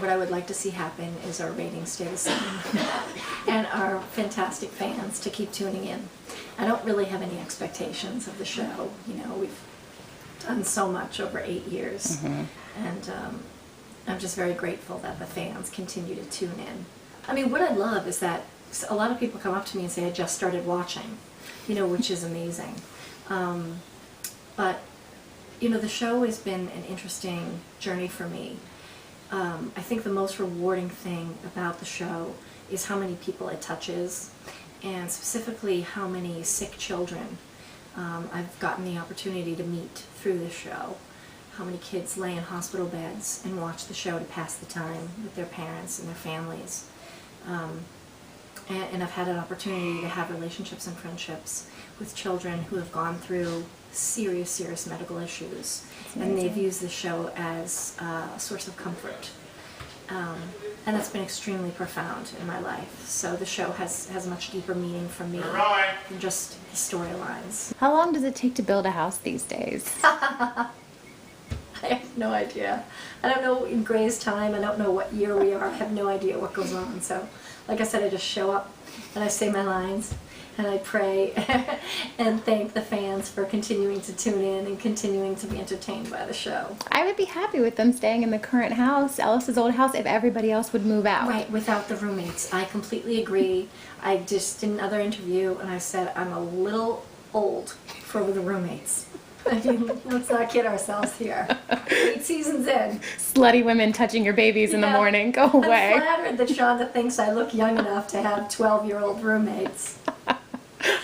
What I would like to see happen is our ratings stay the same and our fantastic fans to keep tuning in. I don't really have any expectations of the show. You know, we've done so much over 8 years, and I'm just very grateful that the fans continue to tune in. I mean, what I love is that a lot of people come up to me and say, I just started watching, you know, which is amazing. But, you know, the show has been an interesting journey for me. I think the most rewarding thing about the show is how many people it touches, and specifically how many sick children I've gotten the opportunity to meet through the show. How many kids lay in hospital beds and watch the show to pass the time with their parents and their families. And I've had an opportunity to have relationships and friendships with children who have gone through serious medical issues, and they've used the show as a source of comfort. And that's been extremely profound in my life. So the show has a much deeper meaning for me than just the storylines. How long does it take to build a house these days? I have no idea. I don't know in Gray's time. I don't know what year we are. I have no idea what goes on. So, like I said, I just show up and I say my lines and I pray and thank the fans for continuing to tune in and continuing to be entertained by the show. I would be happy with them staying in the current house, Ellis's old house, if everybody else would move out. Right, without the roommates. I completely agree. I just did another interview and I said I'm a little old for the roommates. I mean, let's not kid ourselves here. 8 seasons in. Slutty women touching your babies in the morning. Go away. I'm flattered that Shonda thinks I look young enough to have 12-year-old roommates.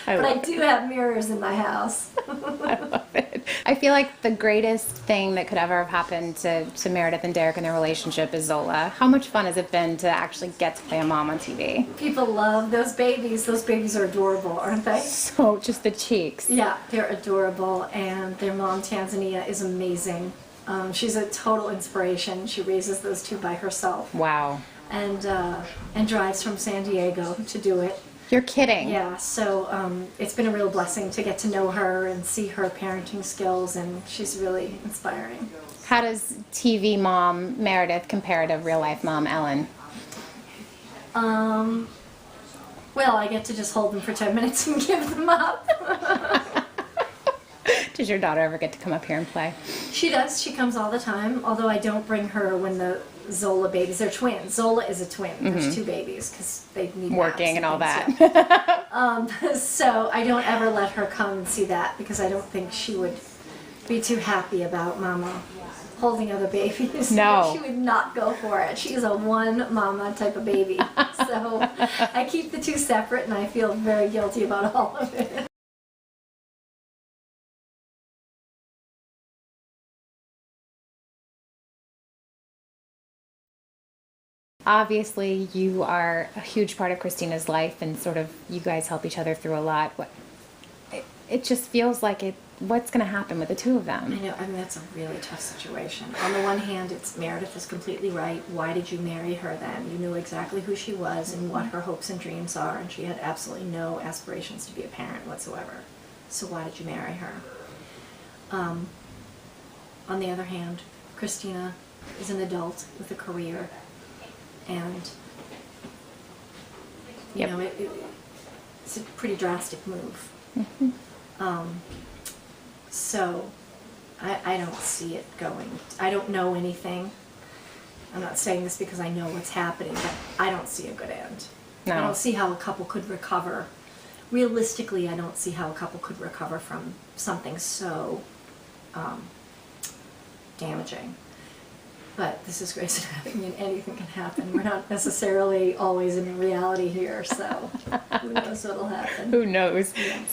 But I do have mirrors in my house. I love it. I feel like the greatest thing that could ever have happened to Meredith and Derek in their relationship is Zola. How much fun has it been to actually get to play a mom on TV? People love those babies. Those babies are adorable, aren't they? So, just the cheeks. Yeah, they're adorable, and their mom, Tanzania, is amazing. She's a total inspiration. She raises those two by herself. Wow. And drives from San Diego to do it. You're kidding. Yeah, so it's been a real blessing to get to know her and see her parenting skills, and she's really inspiring. How does TV mom Meredith compare to real life mom Ellen? Well, I get to just hold them for 10 minutes and give them up. Does your daughter ever get to come up here and play? She does. She comes all the time, although I don't bring her when the Zola babies, they're twins. Zola is a twin. There's 2 babies because they need working and all that. Yeah. So I don't ever let her come and see that because I don't think she would be too happy about Mama holding other babies. No. She would not go for it. She's a one mama type of baby. So I keep the 2 separate, and I feel very guilty about all of it. Obviously, you are a huge part of Christina's life, and sort of you guys help each other through a lot. It just feels like what's going to happen with the 2 of them? I know. I mean, that's a really tough situation. On the one hand, Meredith is completely right. Why did you marry her then? You knew exactly who she was and what her hopes and dreams are, and she had absolutely no aspirations to be a parent whatsoever. So why did you marry her? On the other hand, Christina is an adult with a career. And, you know, it's a pretty drastic move. So, I don't see it going. I don't know anything. I'm not saying this because I know what's happening, but I don't see a good end. No. I don't see how a couple could recover. Realistically, I don't see how a couple could recover from something so damaging. But this is Grey's Anatomy, and anything can happen. We're not necessarily always in reality here, so who knows what'll happen. Who knows? Yeah.